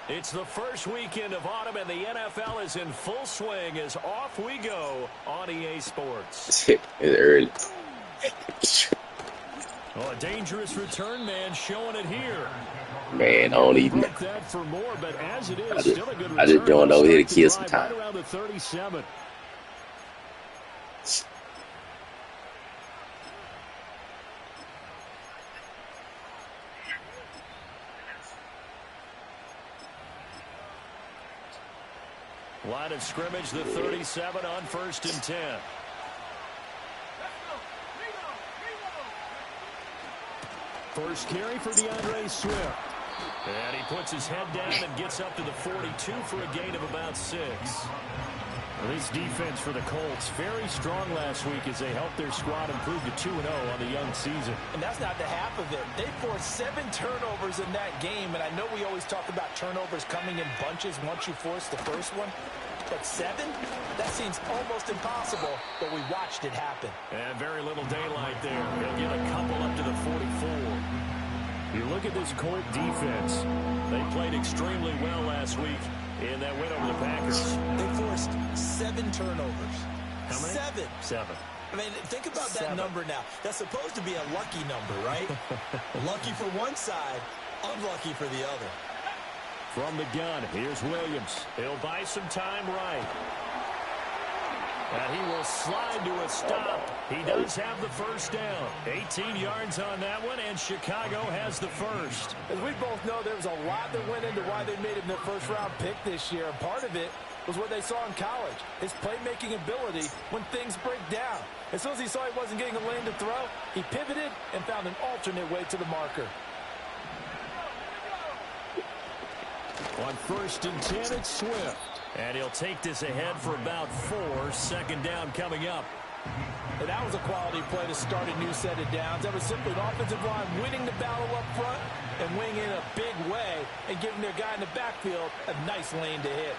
It's the first weekend of autumn, and the NFL is in full swing as off we go on EA Sports. It's early. Oh, a dangerous return man showing it here. Man, I don't even know. That for more, but as it is, still a good return. I just joined over here to kill some time. Right around the 37. Line of scrimmage, the 37 on 1st and 10. First carry for DeAndre Swift. And he puts his head down and gets up to the 42 for a gain of about 6. Well, this defense for the Colts, very strong last week as they helped their squad improve to 2-0 on the young season. And that's not the half of it. They forced 7 turnovers in that game, and I know we always talk about turnovers coming in bunches once you force the first one. But 7? That seems almost impossible, but we watched it happen. And very little daylight there. He'll get a couple up to the 44. You look at this Colt defense. They played extremely well last week in that win over the Packers. They forced 7 turnovers. How many? 7. 7. I mean, think about that number now. That's supposed to be a lucky number, right? Lucky for one side, unlucky for the other. From the gun, here's Williams. He'll buy some time right. And he will slide to a stop. He does have the first down. 18 yards on that one, and Chicago has the first. As we both know, there was a lot that went into why they made him their first-round pick this year. And part of it was what they saw in college, his playmaking ability when things break down. As soon as he saw he wasn't getting a lane to throw, he pivoted and found an alternate way to the marker. On 1st and 10, it's Swift. And he'll take this ahead for about 4. 2nd down coming up. And that was a quality play to start a new set of downs. That was simply an offensive line winning the battle up front and winning in a big way and giving their guy in the backfield a nice lane to hit.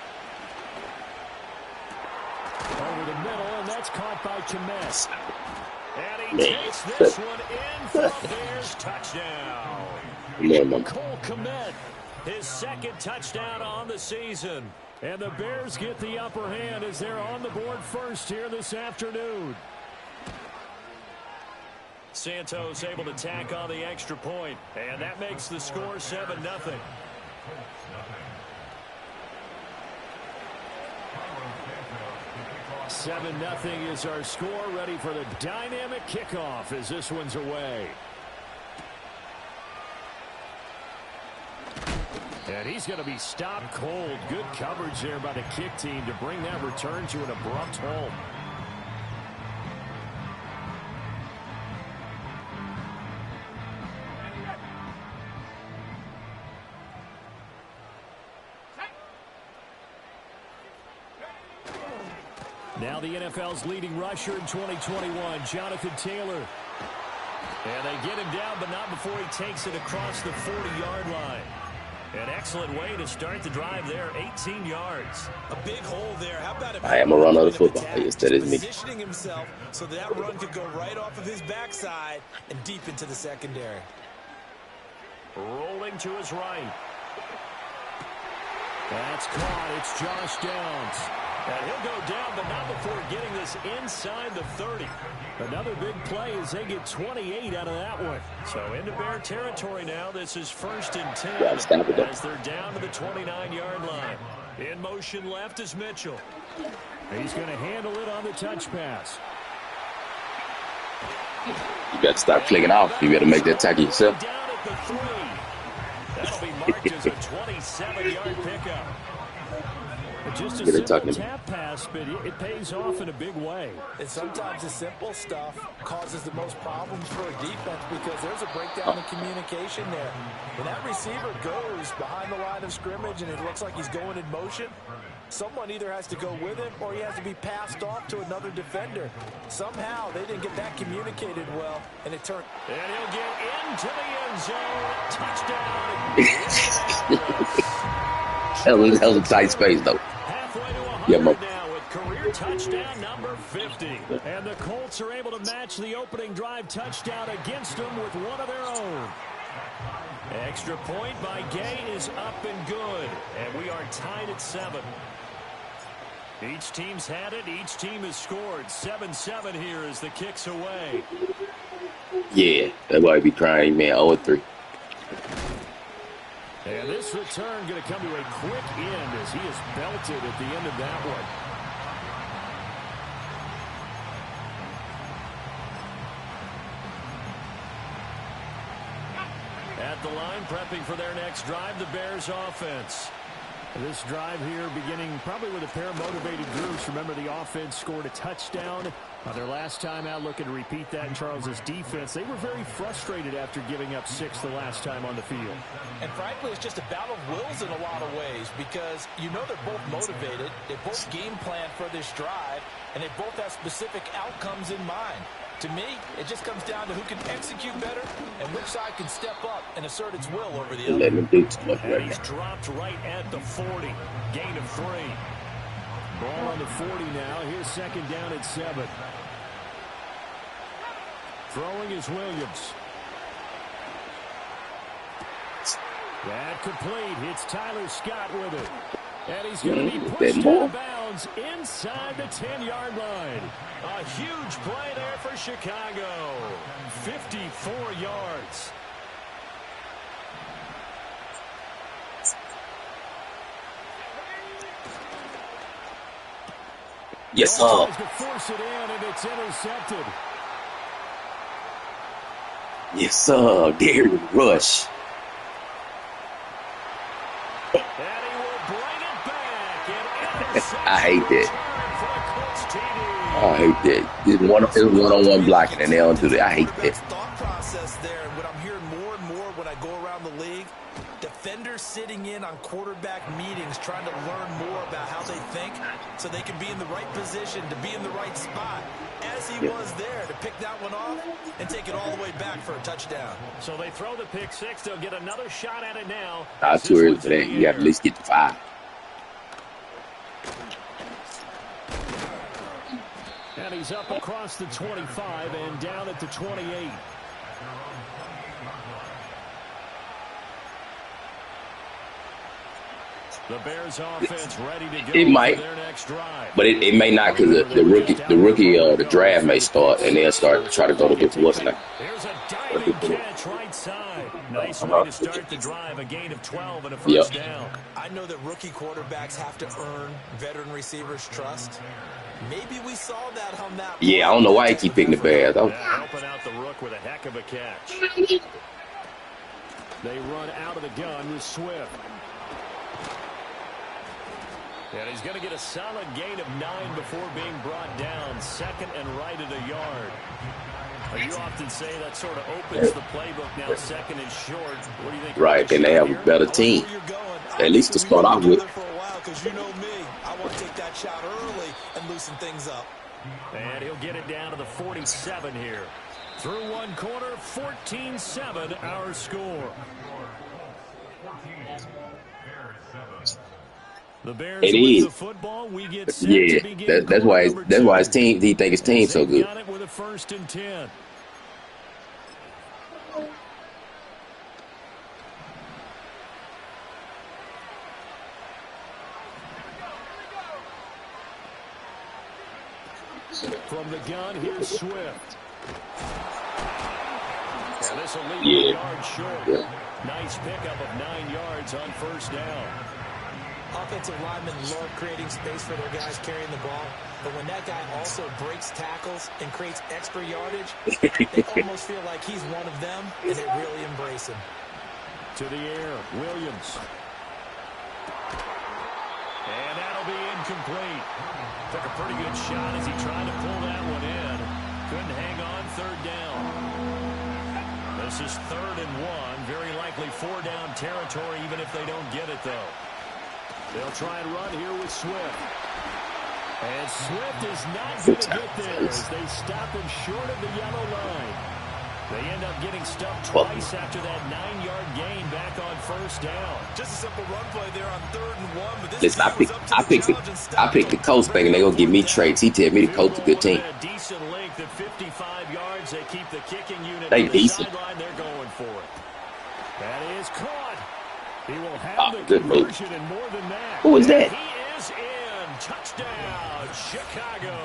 Over the middle, and that's caught by Kmet. And he takes this one in for a Bears touchdown. Cole Kmet, his 2nd touchdown on the season. And the Bears get the upper hand as they're on the board first here this afternoon. Santos able to tack on the extra point, and that makes the score 7-0. Seven nothing is our score. Ready for the dynamic kickoff as this one's away. And he's going to be stopped cold. Good coverage there by the kick team to bring that return to an abrupt halt. Now the NFL's leading rusher in 2021, Jonathan Taylor. And they get him down, but not before he takes it across the 40-yard line. An excellent way to start the drive there, 18 yards. A big hole there. How about I am a runner of the football. Yes, that is me. Positioning himself so that run could go right off of his backside and deep into the secondary. Rolling to his right. That's caught. It's Josh Downs. And he'll go down, but not before getting this inside the 30. Another big play as they get 28 out of that one. So into Bear territory now. This is 1st and 10 as they're down to the 29-yard line. In motion left is Mitchell. He's going to handle it on the touch pass. You got to stop clicking off. You got to make that tackle yourself. Down at the 3. That'll be marked as a 27-yard pickup. Just a simple tap pass, but it pays off in a big way. And sometimes the simple stuff causes the most problems for a defense because there's a breakdown in communication there. When that receiver goes behind the line of scrimmage and it looks like he's going in motion, someone either has to go with him or he has to be passed off to another defender. Somehow they didn't get that communicated well, and it turned. And he'll get into the end zone. Touchdown. That was a tight space, though. Yeah, now with career touchdown number 50. And the Colts are able to match the opening drive touchdown against them with one of their own. Extra point by Gay is up and good. And we are tied at 7. Each team's had it. Each team has scored. 7-7 here as the kick's away. Yeah, that's why he be crying, man. 0-3. And this return going to come to a quick end as he is belted at the end of that one. At the line, prepping for their next drive, the Bears offense. This drive here beginning probably with a pair of motivated groups. Remember, the offense scored a touchdown on their last time out. Looking to repeat that in Charles's defense. They were very frustrated after giving up 6 the last time on the field. And frankly, it's just a battle of wills in a lot of ways because you know they're both motivated. They both game plan for this drive, and they both have specific outcomes in mind. To me, it just comes down to who can execute better and which side can step up and assert its will over the other. And he's dropped right at the 40. Gain of 3. Ball on the 40 now. Here's second down at 7. Throwing is Williams. That complete. It's Tyler Scott with it. And he's going to be pushed out of bounds inside the 10-yard line. A huge play there for Chicago. 54 yards. Yes, sir. Tries to force it in, and it's intercepted. Yes, sir. Darius Rush. I hate that. I hate that. It's one-on-one blocking, and they don't do that. I hate that. Thought process there. What I'm hearing more and more when I go around the league, defenders sitting in on quarterback meetings, trying to learn more about how they think, so they can be in the right position to be in the right spot. As he was there to pick that one off and take it all the way back for a touchdown. So they throw the pick 6. They'll get another shot at it now. Not too early for that. You have to at least get to 5. And he's up across the 25 and down at the 28. The Bears offense ready to go. It might, for their next drive. But it may not because the draft may start and they'll start to try to go to what's next. There's a diving catch right side. Nice way to start the drive. A gain of 12 and a first down. I know that rookie quarterbacks have to earn veteran receivers' trust. Maybe we saw that on that. Yeah, I don't know why he keep picking the Bears. Helping out the rook with a heck of a catch. They run out of the gun with Swift. And he's going to get a solid gain of 9 before being brought down. Second and right at a yard. You often say that sort of opens the playbook now, second and short. What do you think? Right, and they have a better team. At least to start off with. Because you know me, I want to take that shot early and loosen things up. And he'll get it down to the 47 here. Through one quarter, 14-7 our score. The Bears win the football. We get set to begin. That's why his team. He think his team so good. Got it with a 1st and 10. From the gun, here's Swift. And this will leave a yard short. Nice pickup of 9 yards on first down. Offensive linemen love creating space for their guys carrying the ball. But when that guy also breaks tackles and creates extra yardage, they almost feel like he's one of them, and they really embrace him. To the air, Williams. And that'll be incomplete. Took a pretty good shot as he tried to pull that one in. Couldn't hang on, 3rd down. This is 3rd and 1. Very likely 4-down territory, even if they don't get it, though. They'll try and run here with Swift. And Swift is not going to get there as they stop him short of the yellow line. They end up getting stuffed twice after that 9-yard gain back on 1st down. Just a simple run play there on 3rd and 1. But this listen, I picked the Colts thinking they're going to give me traits. He tell me the Colts a good team. A decent length at 55 yards. They keep the kicking unit they on the decent. sideline. They're going for it. That a Good move. conversion and more than that. Who is that? He is in. Touchdown, Chicago.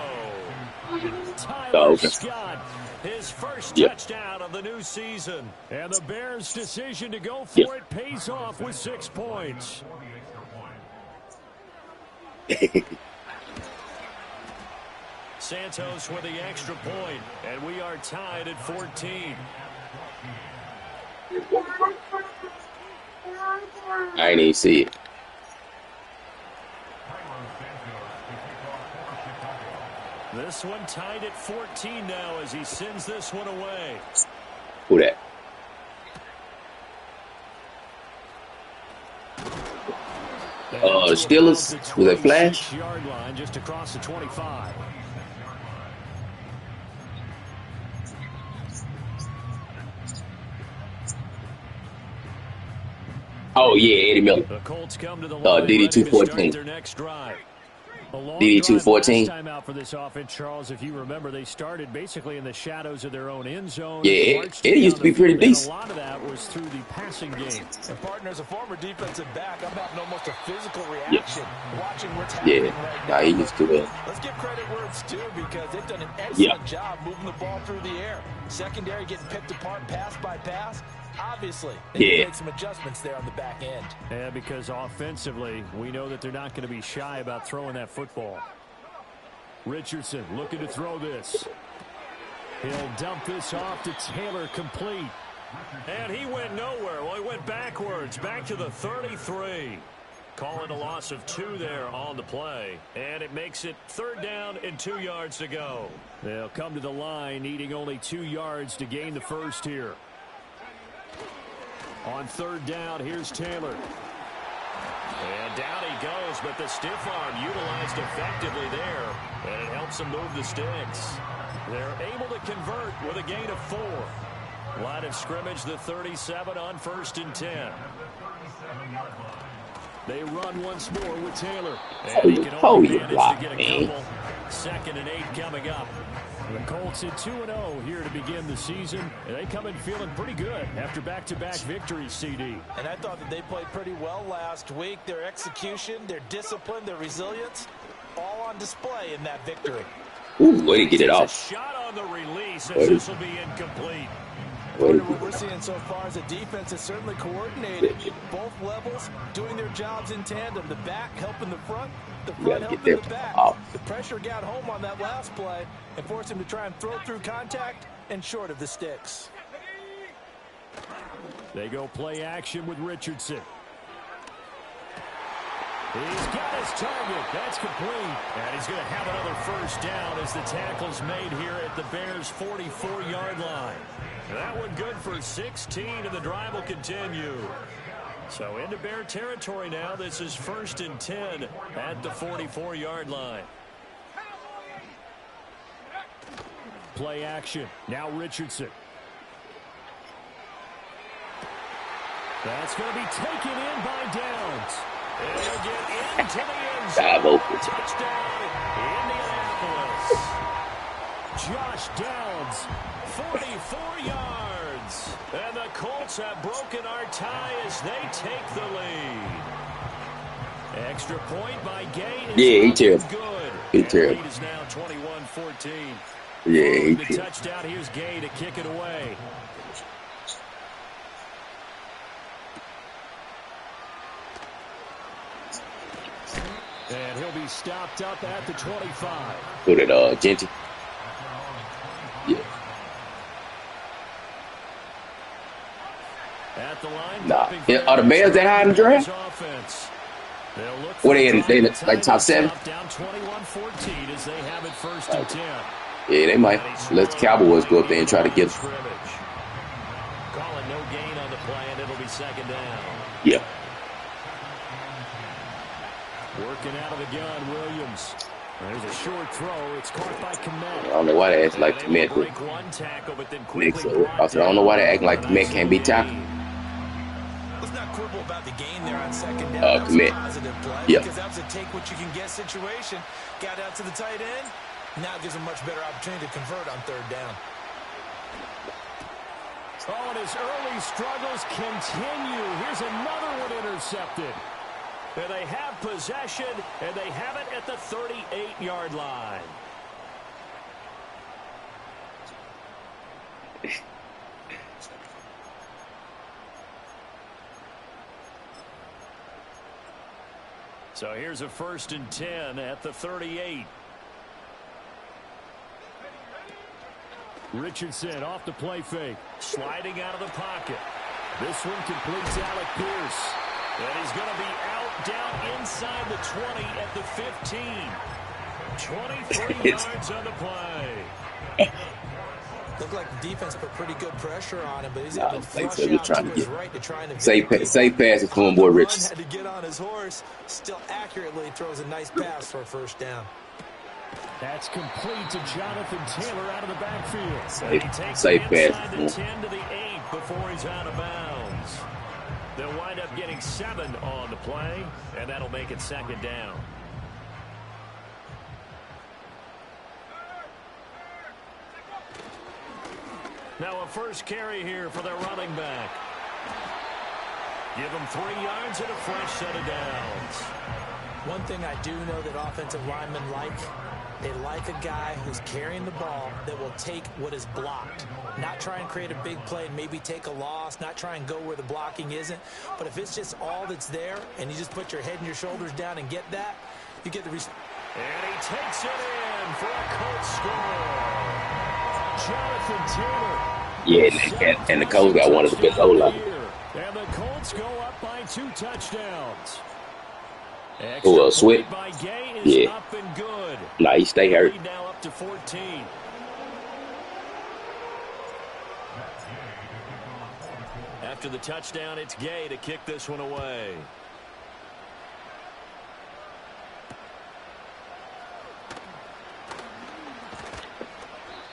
Oh, Tyler okay. Scott, his first Yep. touchdown of the new season. And the Bears' decision to go for Yep. it pays off with 6 points. Santos with the extra point, and we are tied at 14. I ain't even see it. This one tied at 14 now as he sends this one away. Who that? The Steelers with a flash. Yard line just across the 25. Oh yeah, Eddie Miller. The Colts come to the line, DD 214. their next drive. DD 214. Last time out for this offense, Charles, if you remember, they started basically in the shadows of their own end zone. Yeah, Eddie used to be pretty decent. A lot of that was through the passing game. And partner, as a former defensive back, I'm having almost a physical reaction watching what's happening right now. He used to. Let's give credit where it's due because they've done an excellent job moving the ball through the air. Secondary getting picked apart pass by pass. Obviously, they need to make some adjustments there on the back end. Yeah, because offensively, we know that they're not going to be shy about throwing that football. Richardson looking to throw this. He'll dump this off to Taylor, complete. And he went nowhere. Well, he went backwards, back to the 33. Calling a loss of 2 there on the play. And it makes it 3rd down and 2 yards to go. They'll come to the line, needing only 2 yards to gain the first here. On 3rd down, here's Taylor. And down he goes, but the stiff arm utilized effectively there. And it helps them move the sticks. They're able to convert with a gain of 4. Line of scrimmage, the 37 on 1st and 10. They run once more with Taylor. And he can only manage to get a couple. 2nd and 8 coming up. The Colts at 2-0 here to begin the season. And they come in feeling pretty good after back-to-back victories, CD. And I thought that they played pretty well last week. Their execution, their discipline, their resilience, all on display in that victory. Ooh, way to get it off. Shot on the release as this will be incomplete. What we're seeing so far is a defense is certainly coordinated. Both levels doing their jobs in tandem. The back helping the front helping the back. The pressure got home on that last play and forced him to try and throw through contact and short of the sticks. They go play action with Richardson. He's got his target. That's complete. And he's going to have another 1st down as the tackle's made here at the Bears' 44-yard line. That one good for 16, and the drive will continue. So into Bear territory now. This is 1st and 10 at the 44-yard line. Play action. Now Richardson. That's going to be taken in by Downs. And he'll get into the end zone. Touchdown, Indianapolis. Josh Downs, 44 yards. And the Colts have broken our tie as they take the lead. Extra point by Gay. He terrible. Good. He terrible. Lead is now 21-14. Yeah, he the touchdown. Here's Gay to kick it away. And he'll be stopped up at the 25. Put it, Genty. Yeah. At the line, are the Bears that high in the draft? What they like top 7? Down 21-14 as they have it 1st and 10. Yeah, they might. Let the Cowboys go up there and try to get them. Calling no gain on the play, and it'll be 2nd down. Yeah. Working out of the gun, Williams. There's a short throw. It's caught by Kmet. I don't know why they act like Kmet. I don't know why they act like Kmet can't be tackled. Let's not quibble about the gain there on 2nd down. That was a positive play because that was a take-what-you-can-get situation. Got out to the tight end. Now gives them much better opportunity to convert on 3rd down. Oh, and his early struggles continue. Here's another one intercepted. And they have possession, and they have it at the 38-yard line. So here's a 1st and 10 at the 38. Richardson off the play fake. Sliding out of the pocket. This one completes Alec Pierce. And he's going to be out down inside the 20 at the 15. 23 yards on the play. Looked like the defense put pretty good pressure on him, but he's able to flush out to his right to try and safe passes for boy Richardson. Had to get on his horse. Still accurately throws a nice pass for a 1st down. That's complete to Jonathan Taylor out of the backfield. Safe pass. The 10 to the 8 before he's out of bounds. They'll wind up getting 7 on the play, and that'll make it 2nd down. Now a first carry here for their running back. Give them 3 yards and a fresh set of downs. One thing I do know that offensive linemen like, they like a guy who's carrying the ball that will take what is blocked. Not try and create a big play and maybe take a loss, not try and go where the blocking isn't. But if it's just all that's there and you just put your head and your shoulders down and get that, you get the result. And he takes it in for a Colts score. Jonathan Taylor. Yeah, and the Colts got one of the best O-line. And the Colts go up by 2 touchdowns. Swift? Yeah. Up and good. Nah, he stay hurt. Now up to 14. After the touchdown, it's Gay to kick this one away.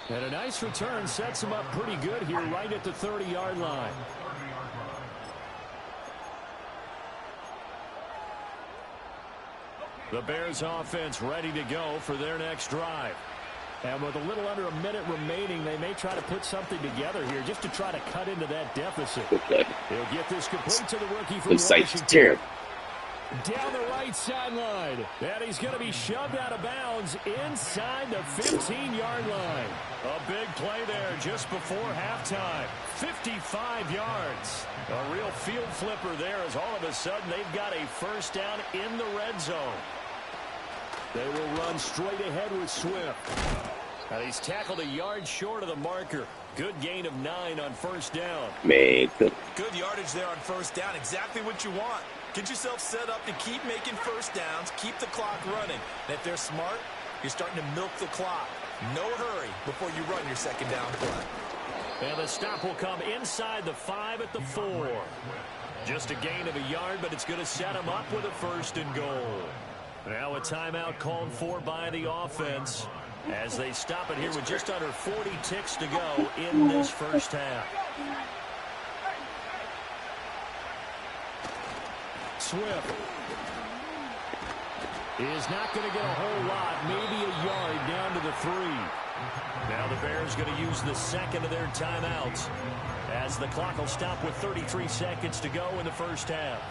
And a nice return sets him up pretty good here right at the 30-yard line. The Bears offense ready to go for their next drive. And with a little under a minute remaining, they may try to put something together here just to try to cut into that deficit. Okay. He'll get this complete to the rookie from Washington. Terrible. Down the right sideline. And he's going to be shoved out of bounds inside the 15-yard line. A big play there just before halftime. 55 yards. A real field flipper there as all of a sudden they've got a first down in the red zone. They will run straight ahead with Swift. And he's tackled a yard short of the marker. Good gain of 9 on first down. Man. Good yardage there on first down. Exactly what you want. Get yourself set up to keep making first downs, keep the clock running. And if they're smart, you're starting to milk the clock. No hurry before you run your second down play. And the stop will come inside the 5 at the 4. Just a gain of a yard, but it's going to set them up with a 1st and goal. Now a timeout called for by the offense as they stop it here with just under 40 ticks to go in this first half. Swift is not going to get a whole lot, maybe a yard down to the 3. Now the Bears going to use the second of their timeouts as the clock will stop with 33 seconds to go in the first half.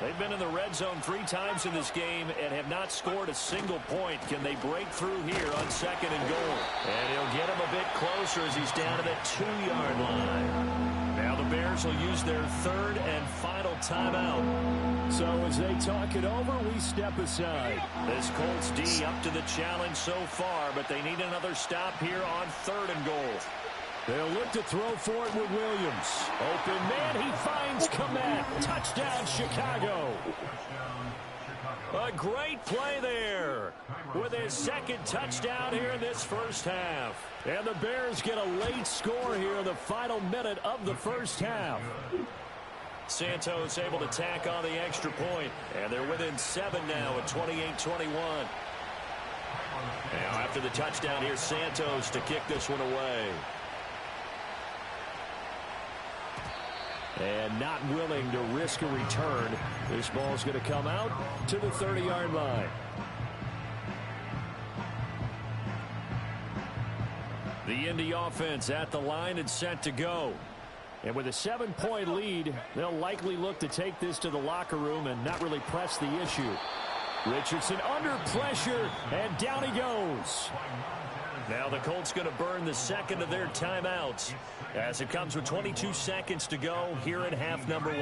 They've been in the red zone 3 times in this game and have not scored a single point. Can they break through here on 2nd and goal? And he'll get him a bit closer as he's down to the 2-yard line. Now the Bears will use their 3rd and final timeout. So as they talk it over, we step aside. This Colts D up to the challenge so far, but they need another stop here on 3rd and goal. They'll look to throw for it with Williams. Open man, he finds Kmet. Touchdown, Chicago. A great play there with his 2nd touchdown here in this first half. And the Bears get a late score here in the final minute of the first half. Santos able to tack on the extra point, and they're within 7 now at 28-21. Now after the touchdown, here's Santos to kick this one away. And not willing to risk a return. This ball's going to come out to the 30-yard line. The Indy offense at the line and set to go. And with a 7-point lead, they'll likely look to take this to the locker room and not really press the issue. Richardson under pressure, and down he goes. Now the Colts going to burn the second of their timeouts as it comes with 22 seconds to go here in half number 1.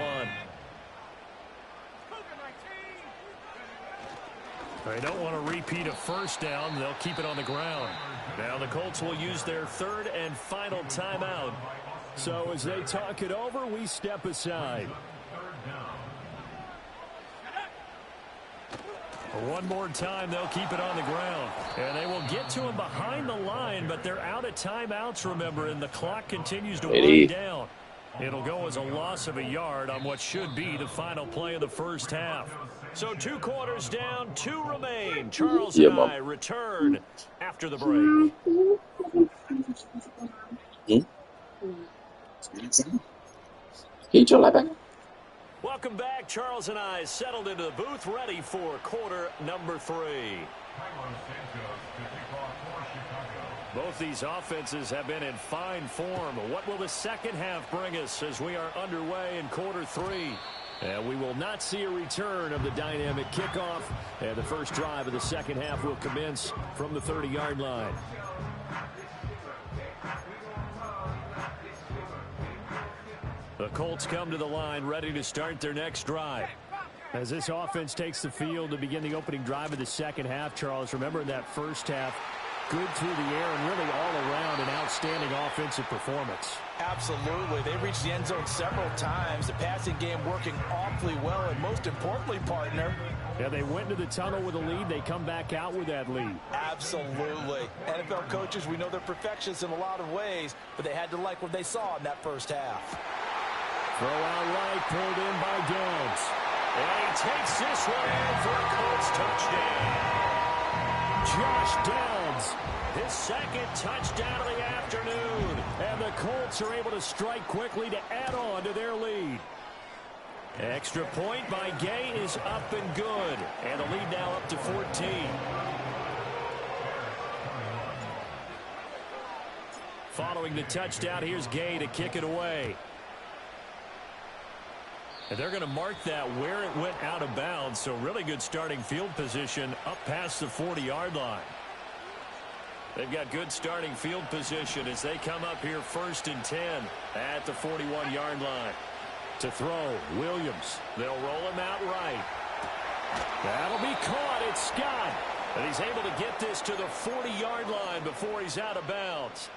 They don't want to repeat a first down. They'll keep it on the ground. Now the Colts will use their third and final timeout. So as they talk it over, we step aside. One more time, they'll keep it on the ground. And they will get to him behind the line, but they're out of timeouts, remember, and the clock continues to wind down. It'll go as a loss of a yard on what should be the final play of the first half. So 2 quarters down, 2 remain. Charles and I return after the break. Welcome back. Charles and I settled into the booth, ready for quarter number 3. Both these offenses have been in fine form. What will the second half bring us as we are underway in quarter 3? And we will not see a return of the dynamic kickoff. And the first drive of the second half will commence from the 30-yard line. The Colts come to the line ready to start their next drive. As this offense takes the field to begin the opening drive of the second half, Charles, remember in that first half, good through the air and really all around an outstanding offensive performance. Absolutely. They reached the end zone several times. The passing game working awfully well, and most importantly, partner. Yeah, they went to the tunnel with a lead. They come back out with that lead. Absolutely. NFL coaches, we know they're perfectionists in a lot of ways, but they had to like what they saw in that first half. Throw out right, pulled in by Downs. And he takes this one in for a Colts touchdown. Josh Downs, his second touchdown of the afternoon. And the Colts are able to strike quickly to add on to their lead. Extra point by Gay is up and good. And the lead now up to 14. Following the touchdown, here's Gay to kick it away. And they're going to mark that where it went out of bounds. So really good starting field position up past the 40-yard line. They've got good starting field position as they come up here 1st and 10 at the 41-yard line. To throw, Williams. They'll roll him out right. That'll be caught. It's Scott. And he's able to get this to the 40-yard line before he's out of bounds.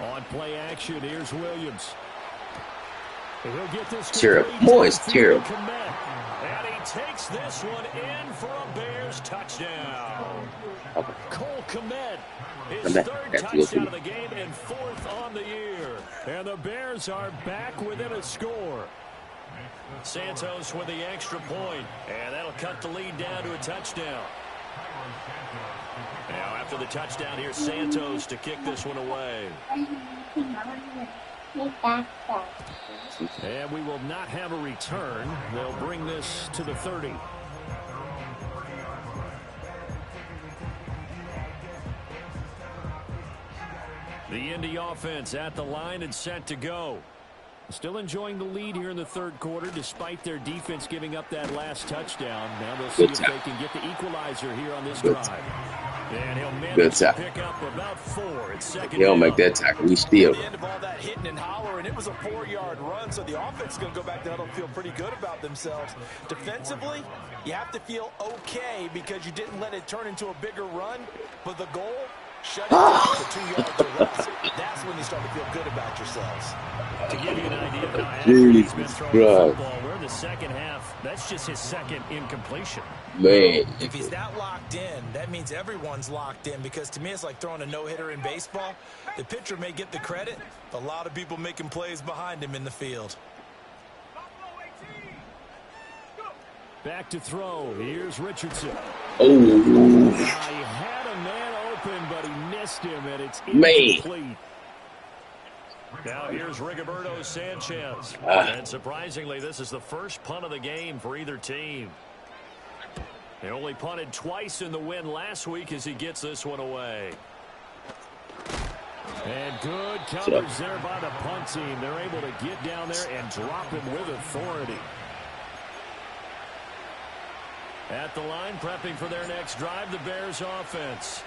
On play action, here's Williams. And he'll get this terrible. Moist, terrible. And he takes this one in for a Bears touchdown. Cole Kmet, his third touchdown of the game and 4th on the year. And the Bears are back within a score. Santos with the extra point, and that'll cut the lead down to a touchdown. Now after the touchdown, here's Santos to kick this one away. And we will not have a return. They'll bring this to the 30. The Indy offense at the line and set to go. Still enjoying the lead here in the third quarter despite their defense giving up that last touchdown. Now they'll see if they can get the equalizer here on this drive. And he'll manage to pick up about 4 at second. He'll make that tackle. We steal. At the end of all that hitting and hollering, it was a 4-yard run, so the offense is going to go back there and feel pretty good about themselves. Defensively, you have to feel okay because you didn't let it turn into a bigger run, but the goal, shut it down for 2 yards or less. That's when you start to feel good about yourselves. To give you an idea of how accurate he's been throwing the football, we're in the second half. That's just his second incompletion. Man. If he's that locked in, that means everyone's locked in, because to me it's like throwing a no-hitter in baseball. The pitcher may get the credit, but a lot of people making plays behind him in the field. Back to throw. Here's Richardson. Oh. He had a man open, but he missed him, and it's incomplete. Now here's Rigoberto Sanchez. And surprisingly, this is the first punt of the game for either team. They only punted twice in the win last week as he gets this one away. And good coverage there by the punt team. They're able to get down there and drop him with authority. At the line, prepping for their next drive, the Bears offense.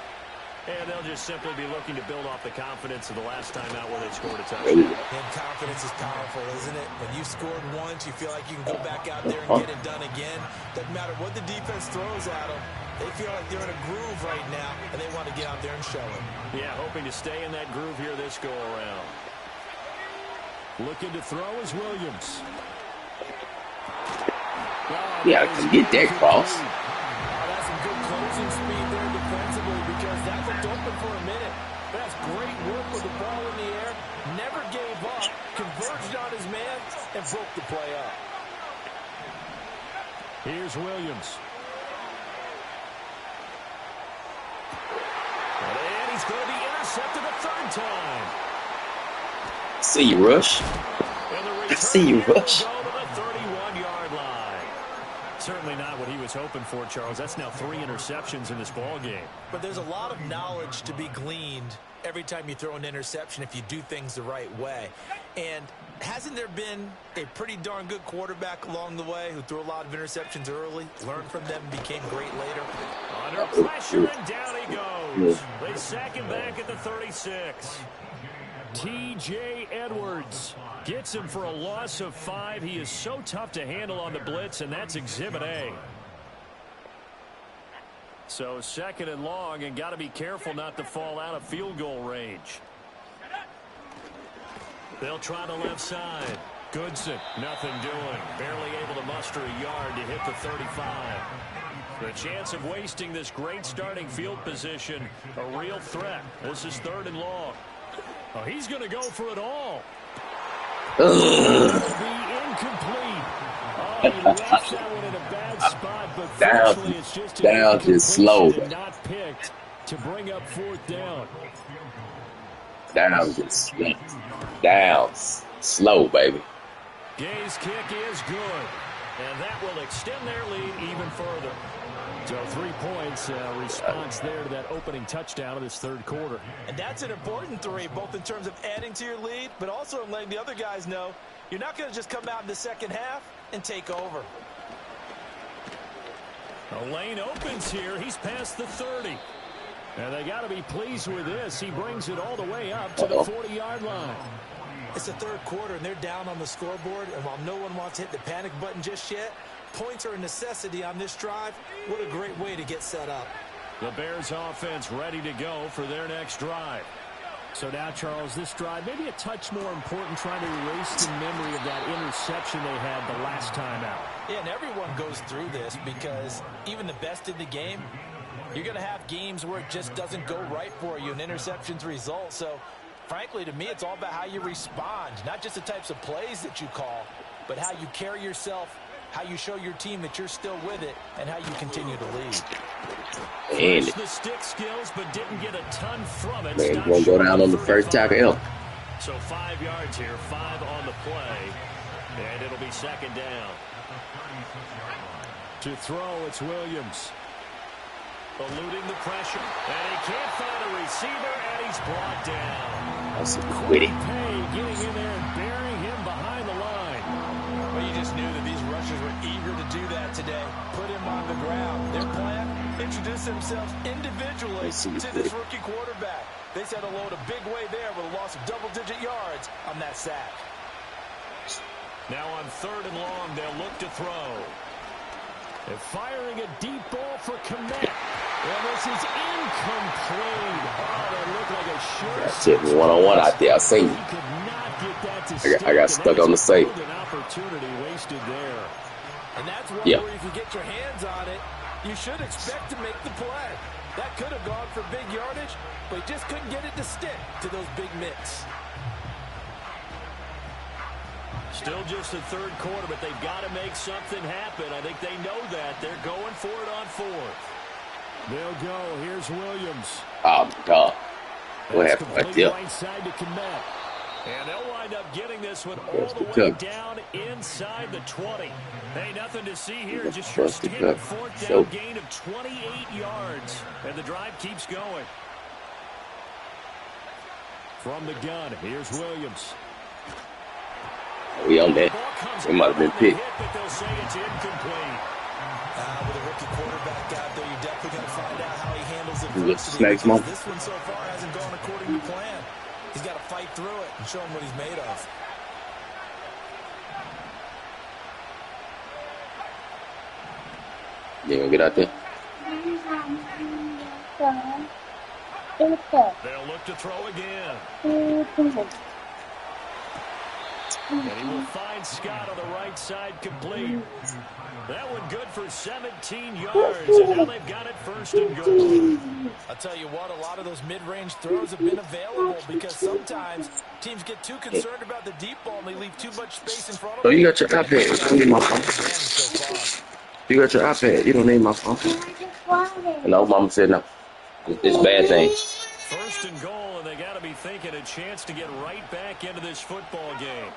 And they'll just simply be looking to build off the confidence of the last time out where they scored a touchdown. And confidence is powerful, isn't it? When you scored once, you feel like you can go back out there and get it done again. Doesn't matter what the defense throws at them. They feel like they're in a groove right now, and they want to get out there and show it. Yeah, hoping to stay in that groove here this go-around. Looking to throw is Williams. Yeah, I can get that cross. That's some good closing speed there defensively because that looked open for a minute. That's great work with the ball in the air. Never gave up, converged on his man, and broke the play up. Here's Williams. And he's going to be intercepted a third time. See you, Rush. I see you, Rush. Certainly not what he was hoping for, Charles. That's now 3 interceptions in this ball game. But there's a lot of knowledge to be gleaned every time you throw an interception if you do things the right way. And hasn't there been a pretty darn good quarterback along the way who threw a lot of interceptions early, learned from them, and became great later? Under pressure, and down he goes. They sack him back at the 36. T.J. Edwards gets him for a loss of 5. He is so tough to handle on the blitz, and that's Exhibit A. So 2nd and long, and got to be careful not to fall out of field goal range. They'll try the left side. Goodson, nothing doing. Barely able to muster a yard to hit the 35. The chance of wasting this great starting field position, a real threat. This is 3rd and long. Oh, he's going to go for it all. It'll be incomplete. Oh, he left that one in a bad spot, but fortunately it's just down is slow. Not picked to bring up 4th down. Down slow, baby. Gay's kick is good, and that will extend their lead even further. So 3 points, response there to that opening touchdown of this 3rd quarter. And that's an important 3, both in terms of adding to your lead, but also in letting the other guys know you're not going to just come out in the second half and take over. A lane opens here. He's past the 30. And they got to be pleased with this. He brings it all the way up to the 40-yard line. It's the 3rd quarter, and they're down on the scoreboard. And while no one wants to hit the panic button just yet, points are a necessity on this drive. What a great way to get set up. The Bears offense ready to go for their next drive. So now, Charles, this drive maybe a touch more important, trying to erase the memory of that interception they had the last time out. Yeah, and everyone goes through this because even the best in the game, you're going to have games where it just doesn't go right for you, and interceptions result. So, frankly, to me, it's all about how you respond, not just the types of plays that you call, but how you carry yourself, how you show your team that you're still with it, and how you continue to lead. And the stick skills, but didn't get a ton from it. Man, won't go down on the first tackle. So 5 yards here, 5 on the play, and it'll be 2nd down. To throw, it's Williams. Eluding the pressure, and he can't find a receiver, and he's brought down. That's a quitty. Getting in there and burying him behind the line. Well, you just knew that these rushers were eager to do that today. Put him on the ground. Their plan, introduce themselves individually to this rookie quarterback. They set a load a big way there with a loss of double-digit yards on that sack. Now on 3rd and long, they'll look to throw. They're firing a deep ball for Komet. And this is incomplete. Oh, that looked like a short. That's it, one-on-one out there. I seen you. I got stuck on the safe. An opportunity wasted there. And that's one where if you get your hands on it, you should expect to make the play. That could have gone for big yardage, but he just couldn't get it to stick to those big mitts. Still just the 3rd quarter, but they've got to make something happen. I think they know that. They're going for it on 4th. They'll go. Here's Williams. Oh, my God. What happened right there? Right side to Komet. And they'll wind up getting this one all the way down inside the 20. Hey, nothing to see here. Just your standard fourth down gain of 28 yards. And the drive keeps going. From the gun, here's Williams. We on that. It might have been picked. But they'll say it's incomplete. With a rookie quarterback out there, you're definitely going to find out how he handles Snakes, adversity. Because this one so far hasn't gone according to plan. He's got to fight through it and show him what he's made of. You gonna get out there? They'll look to throw again. And he will find Scott on the right side complete. That one good for 17 yards, and now they've got it first and goal. I'll tell you what, a lot of those mid-range throws have been available because sometimes teams get too concerned about the deep ball and they leave too much space in front of them. So you got your iPad. You don't need my phone. You got your iPad. You don't need my phone. No, Mama said no. It's a bad thing. First and goal, and they got to be thinking a chance to get right back into this football game.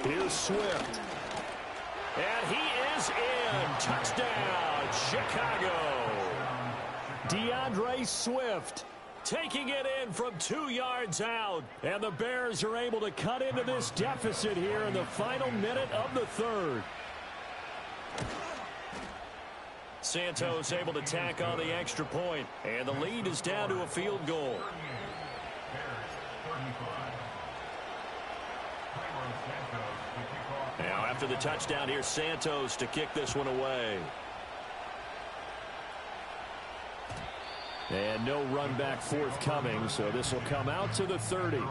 Here's Swift. And he is in. Touchdown, Chicago. DeAndre Swift taking it in from 2 yards out. And the Bears are able to cut into this deficit here in the final minute of the third. Santos able to tack on the extra point. And the lead is down to a field goal. Now after the touchdown, here's Santos to kick this one away. And no run back forthcoming, so this will come out to the 30.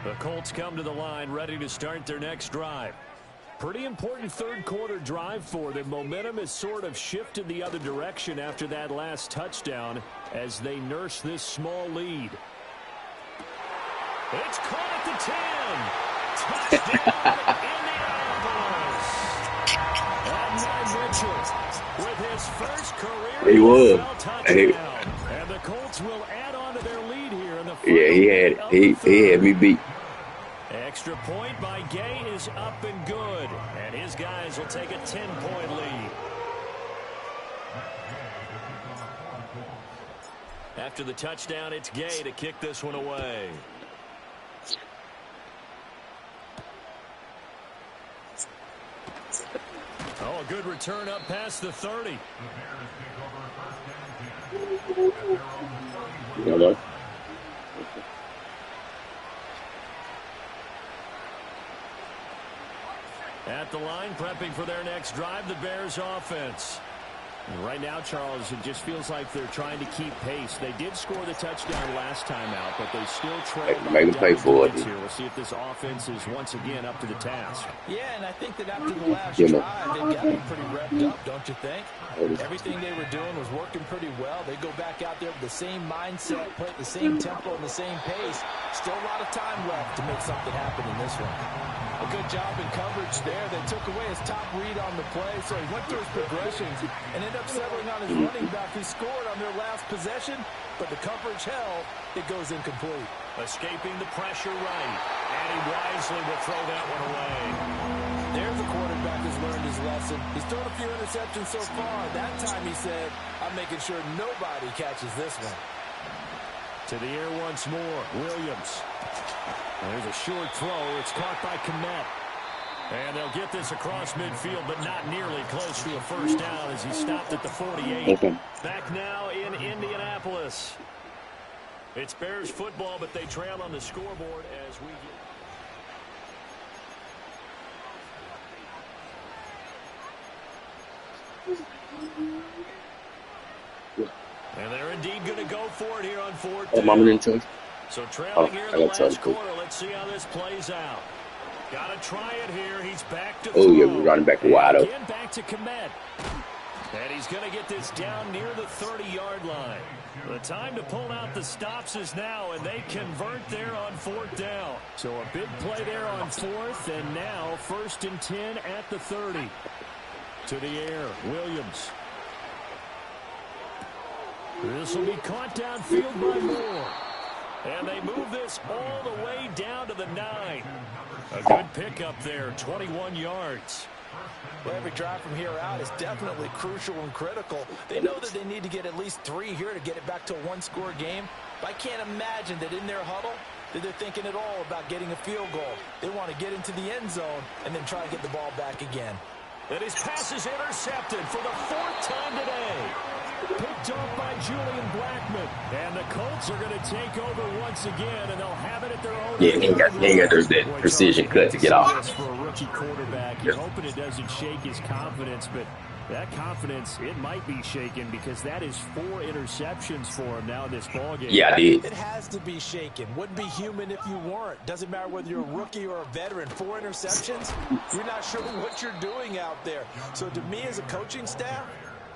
The Colts come to the line ready to start their next drive. Pretty important third quarter drive for them. Momentum has sort of shifted the other direction after that last touchdown as they nurse this small lead. It's caught at the 10. Touchdown, Indianapolis. And now Mitchell with his first career NFL touchdown. And the Colts will add on to their lead here in the final he had me beat. Extra point by Gay is up and good. And his guys will take a 10-point lead. After the touchdown, it's Gay to kick this one away. Oh, a good return up past the 30. Hello. At the line, prepping for their next drive, the Bears offense. And right now, Charles, it just feels like they're trying to keep pace. They did score the touchdown last time out, but they still trail. Make them pay for it. Here. We'll see if this offense is once again up to the task. Yeah, and I think that after the last drive, they've got them pretty revved up, don't you think? Everything they were doing was working pretty well. They go back out there with the same mindset, play at the same tempo and the same pace. Still a lot of time left to make something happen in this one. A good job in coverage there. They took away his top read on the play, so he went through his progressions and ended up settling on his running back who scored on their last possession, but the coverage held. It goes incomplete. Escaping the pressure right, and he wisely will throw that one away. There's a quarterback who's learned his lesson. He's thrown a few interceptions so far. That time he said, I'm making sure nobody catches this one. To the air once more, Williams. There's a short throw. It's caught by Kmet. And they'll get this across midfield, but not nearly close to a first down as he stopped at the 48. Okay. Back now in Indianapolis. It's Bears football, but they trail on the scoreboard as we get... And they're indeed going to go for it here on fourth down. So trailing here in the last quarter. Let's see how this plays out. Got to try it here. He's back to throw. Oh, yeah, we're running back wide open. Again, back to Kmet. And he's going to get this down near the 30-yard line. The time to pull out the stops is now, and they convert there on 4th down. So a big play there on 4th, and now 1st and 10 at the 30. To the air, Williams. This will be caught downfield by Moore. And they move this all the way down to the 9. A good pickup there, 21 yards. Well, every drive from here out is definitely crucial and critical. They know that they need to get at least 3 here to get it back to a one-score game. But I can't imagine that in their huddle that they're thinking at all about getting a field goal. They want to get into the end zone and then try to get the ball back again. And his pass is intercepted for the 4th time today. Picked off by Julian Blackman. And the Colts are going to take over once again, and they'll have it at their own. Yeah, he ain't got that precision cut to get off. For a rookie quarterback, you're hoping it doesn't shake his confidence, but that confidence, it might be shaken because that is 4 interceptions for him now in this ballgame. Yeah, I did. It has to be shaken. Wouldn't be human if you weren't. Doesn't matter whether you're a rookie or a veteran. 4 interceptions, you're not sure what you're doing out there. So to me as a coaching staff,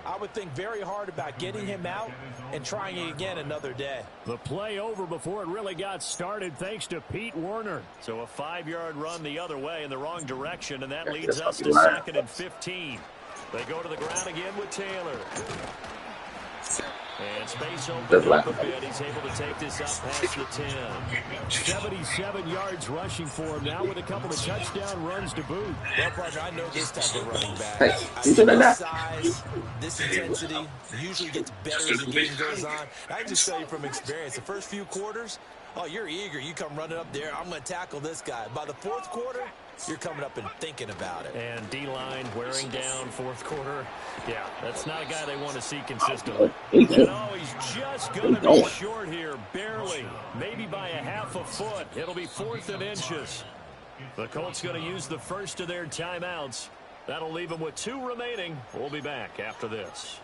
I would think very hard about getting him out and trying it again another day. The play over before it really got started thanks to Pete Werner. So a 5-yard run the other way in the wrong direction, and that leads us to 2nd and 15. They go to the ground again with Taylor. And space opens up a bit. He's able to take this up past the 10. 77 yards rushing for him now with a couple of touchdown runs to boot. Well, partner, I know this type of running back. Hey, This size, this intensity usually gets better as the game goes on. I can just tell you from experience, the first few quarters, oh, you're eager. You come running up there. I'm going to tackle this guy. By the 4th quarter, you're coming up and thinking about it. And D-line wearing down 4th quarter. Yeah, that's not a guy they want to see consistently. And oh, he's just going to be short here, barely. Maybe by a half a foot. It'll be 4th and inches. The Colts going to use the first of their timeouts. That'll leave them with 2 remaining. We'll be back after this.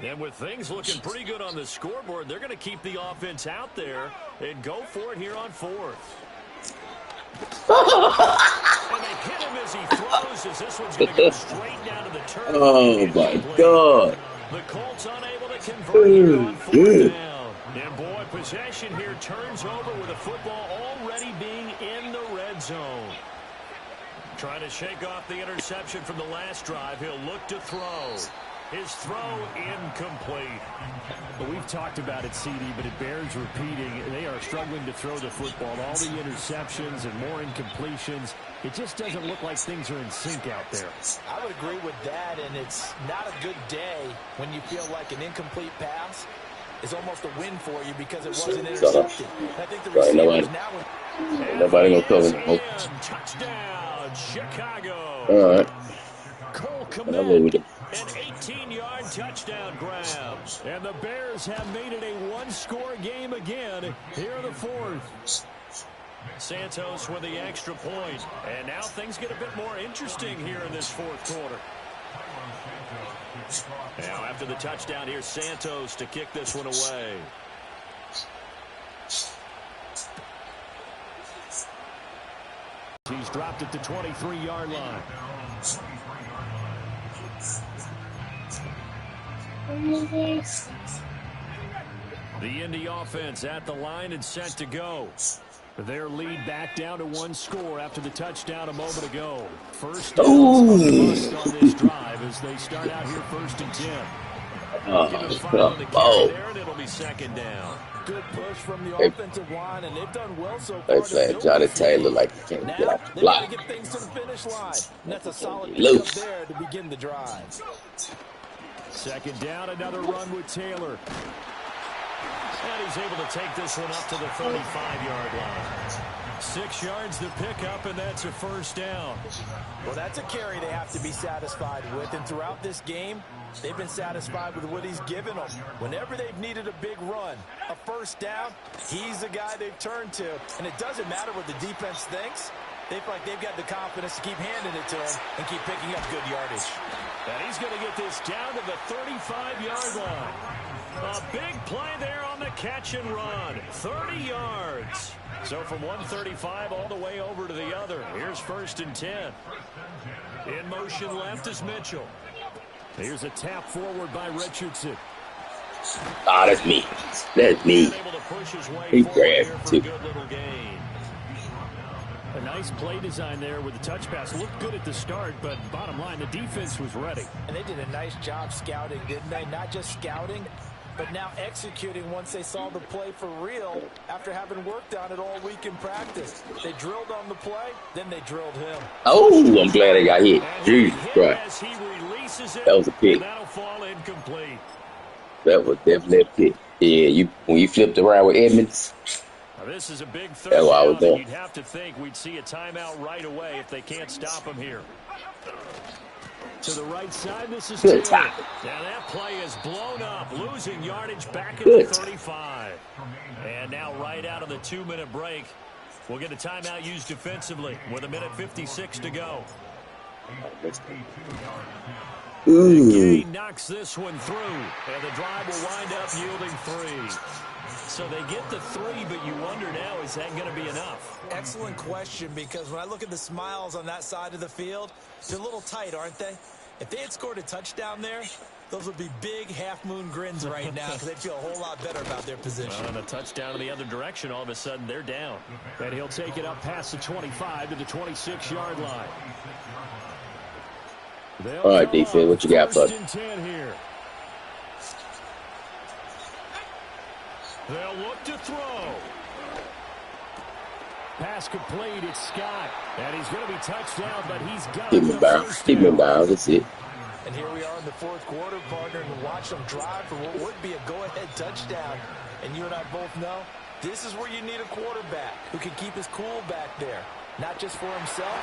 And with things looking pretty good on the scoreboard, they're going to keep the offense out there and go for it here on 4th. And they hit him as he throws, as this one's going to go straight down to the turf. Oh, my God. The Colts unable to convert here on 4th down. And boy, possession here turns over with the football already being in the red zone. Trying to shake off the interception from the last drive. He'll look to throw. His throw incomplete. But we've talked about it, CD, but it bears repeating. They are struggling to throw the football. All the interceptions and more incompletions. It just doesn't look like things are in sync out there. I would agree with that, and it's not a good day when you feel like an incomplete pass is almost a win for you because it wasn't intercepted. I think the receivers now... Nobody gonna cover. Touchdown, Chicago. All right. Cole Kmet, an 18-yard touchdown grab. And the Bears have made it a one-score game again here in the 4th. Santos with the extra point. And now things get a bit more interesting here in this 4th quarter. Now after the touchdown, here's Santos to kick this one away. He's dropped it to 23-yard line. The Indy offense at the line and set to go. Their lead back down to 1 score after the touchdown a moment ago. First down on this drive as they start out here 1st and 10. Give it 5 on the carry there, and it'll be 2nd down. Good push from the offensive line, and they've done well so far. They're Johnny Taylor like he can't get off the block. They got to get things to the finish line. And that's a solid pickup there to begin the drive. 2nd down, another run with Taylor. And he's able to take this one up to the 35-yard line. 6 yards to pick up, and that's a 1st down. Well, that's a carry they have to be satisfied with. And throughout this game, they've been satisfied with what he's given them. Whenever they've needed a big run, a 1st down, he's the guy they've turned to. And it doesn't matter what the defense thinks. They feel like they've got the confidence to keep handing it to him and keep picking up good yardage. And he's going to get this down to the 35-yard line. A big play there on the catch and run. 30 yards. So from 135 all the way over to the other. Here's 1st and 10. In motion left is Mitchell. Here's a tap forward by Richardson. Ah, that's me. That's me. He grabbed too. A nice play design there with the touch pass. Looked good at the start, but bottom line, the defense was ready. And they did a nice job scouting, didn't they? Not just scouting, but now executing once they saw the play for real after having worked on it all week in practice. They drilled on the play, then they drilled him. Oh, I'm glad I got hit. Jesus Christ. That was a pick. That'll fall incomplete. That was definitely a pick. Yeah, when you flipped around with Edmonds. This is a big third that's what I was down, doing. You'd have to think we'd see a timeout right away if they can't stop him here. To the right side, this is Taylor. Now that play is blown up, losing yardage back at the 35. And now right out of the 2-minute break, we'll get a timeout used defensively with 1:56 to go. Gay knocks this one through, and the drive will wind up yielding 3. So they get the 3, but you wonder now, is that going to be enough? Excellent question, because when I look at the smiles on that side of the field, they're a little tight, aren't they? If they had scored a touchdown there, those would be big half-moon grins right now because they'd feel a whole lot better about their position. Well, and a touchdown in the other direction, all of a sudden they're down. And he'll take it up past the 25 to the 26-yard line. All right, defense, what you got, bud? They'll look to throw. Pass complete, it's Scott. And he's going to be touched down, but he's got Keep him down. Keep him down. That's it. And here we are in the 4th quarter, partner, and watch them drive for what would be a go-ahead touchdown. And you and I both know this is where you need a quarterback who can keep his cool back there. Not just for himself,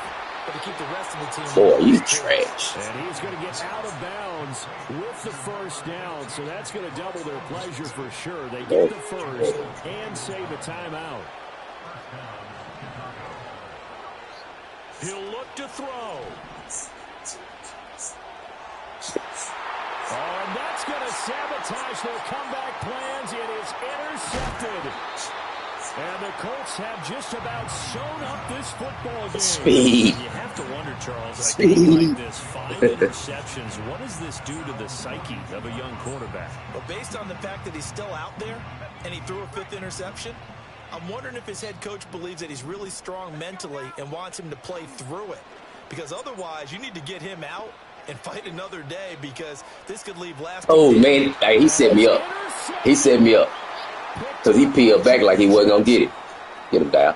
but to keep the rest of the team. Boy, you trash. And he's going to get out of bounds with the 1st down, so that's going to double their pleasure for sure. They get the 1st and save a timeout. He'll look to throw. Oh, and that's going to sabotage their comeback plans. It is intercepted. And the Colts have just about sewn up this football game. Speed. You have to wonder, Charles, I think like this, 5 interceptions. What does this do to the psyche of a young quarterback? Well, based on the fact that he's still out there and he threw a 5th interception, I'm wondering if his head coach believes that he's really strong mentally and wants him to play through it. Because otherwise, you need to get him out and fight another day because this could leave last. Oh, man, he set me up. He set me up. Because he peeled back like he wasn't going to get it. Get him down.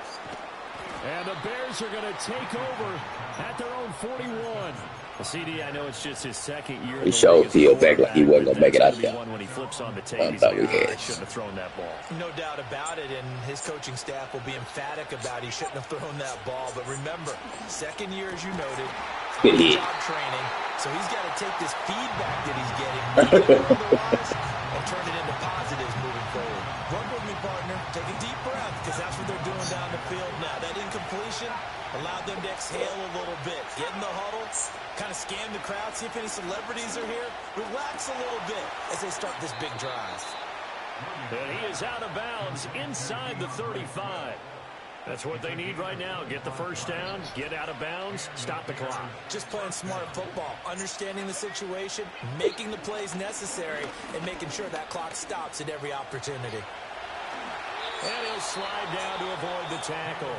And the Bears are going to take over at their own 41. Well, CD, I know it's just his 2nd year. He showed peeled back like he wasn't going to make it out there. When he flips on the tape, I thought we had. I shouldn't have thrown that ball. No doubt about it, and his coaching staff will be emphatic about he shouldn't have thrown that ball. But remember, 2nd year, as you noted, good hit. Job training, so he's got to take this feedback that he's getting otherwise and turn it into positives moving forward. Run with me, partner. Take a deep breath because that's what they're doing down the field now. That incompletion allowed them to exhale a little bit. Get in the huddle, kind of scan the crowd, see if any celebrities are here. Relax a little bit as they start this big drive. And he is out of bounds inside the 35. That's what they need right now. Get the 1st down, get out of bounds, stop the clock. Just playing smart football, understanding the situation, making the plays necessary, and making sure that clock stops at every opportunity. And he'll slide down to avoid the tackle.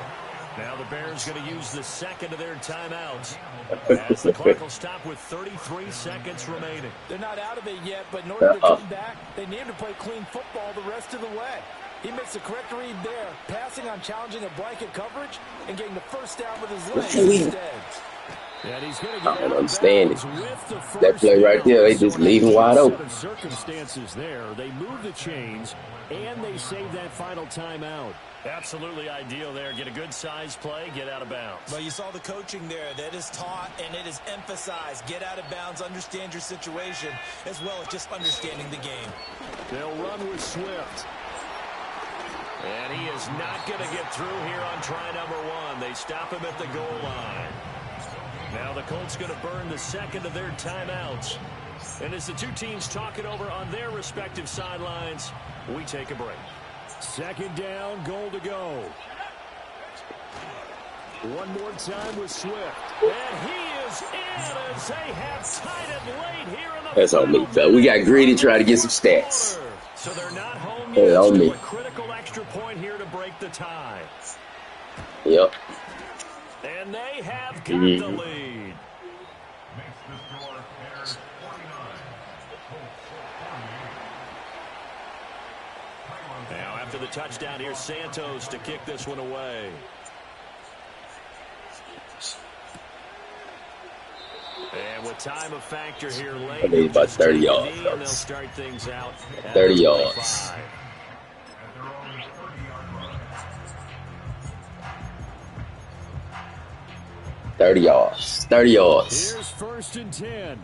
Now the Bears going to use the 2nd of their timeouts as the clock will stop with 33 seconds remaining. They're not out of it yet, but in order to come back, they need to play clean football the rest of the way. He makes the correct read there, passing on challenging a blanket coverage and getting the 1st down with his legs instead. And he's going to get I don't understand it. That play right there, they just leave him wide open. Circumstances there, they move the chains and they save that final timeout. Absolutely ideal there. Get a good size play, get out of bounds. Well, you saw the coaching there. That is taught and it is emphasized. Get out of bounds, understand your situation, as well as just understanding the game. They'll run with Swift. And he is not going to get through here on try number 1. They stop him at the goal line. Now the Colts going to burn the 2nd of their timeouts. And as the two teams talk it over on their respective sidelines, we take a break. 2nd down, goal to go. One more time with Swift. And he is in as they have tied it late here in the That's on me, fella. We got greedy trying to get some stats. So they're not home Hey, yet. on Still me. a critical extra point here to break the tie. Yep. And they have got the lead. Now after the touchdown, here's Santos to kick this one away. And with time a factor here late, I need about 30 yards. and they'll start things out 30 yards. 30 yards. 30 yards. Here's 1st and 10. Here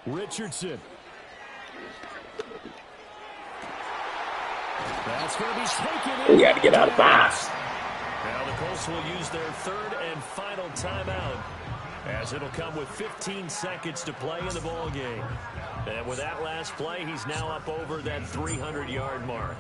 we go. Richardson. That's going to be taken in. We got to get out of bounds. Now the Colts will use their 3rd and final timeout, as it'll come with 15 seconds to play in the ball game. And with that last play, he's now up over that 300-yard mark.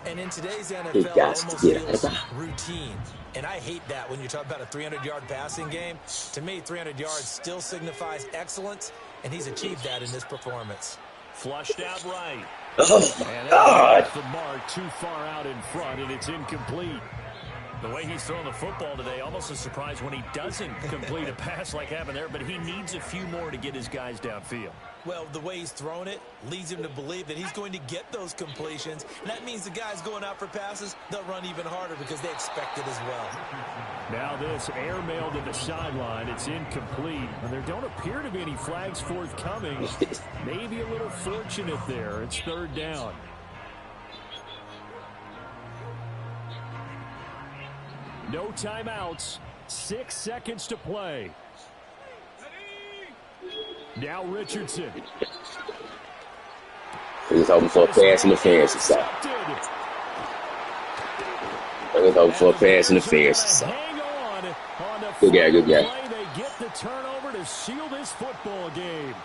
And in today's NFL, He it got almost to get feels out. routine. And I hate that when you talk about a 300-yard passing game. To me, 300 yards still signifies excellence, and he's achieved that in this performance. Flushed out right. Oh, my And God. off the mark too far out in front, and it's incomplete. The way he's throwing the football today, almost a surprise when he doesn't complete a pass like happened there, but he needs a few more to get his guys downfield. Well, the way he's thrown it leads him to believe that he's going to get those completions. And that means the guys going out for passes, they'll run even harder because they expect it as well. Now this airmail to the sideline. It's incomplete. And there don't appear to be any flags forthcoming. Maybe a little fortunate there. It's 3rd down. No timeouts. 6 seconds to play. Now Richardson. He's hoping for a pass interference or something. He's hoping for a pass interference or something. Hang on Good guy, good guy. They get the turnover to seal this football game.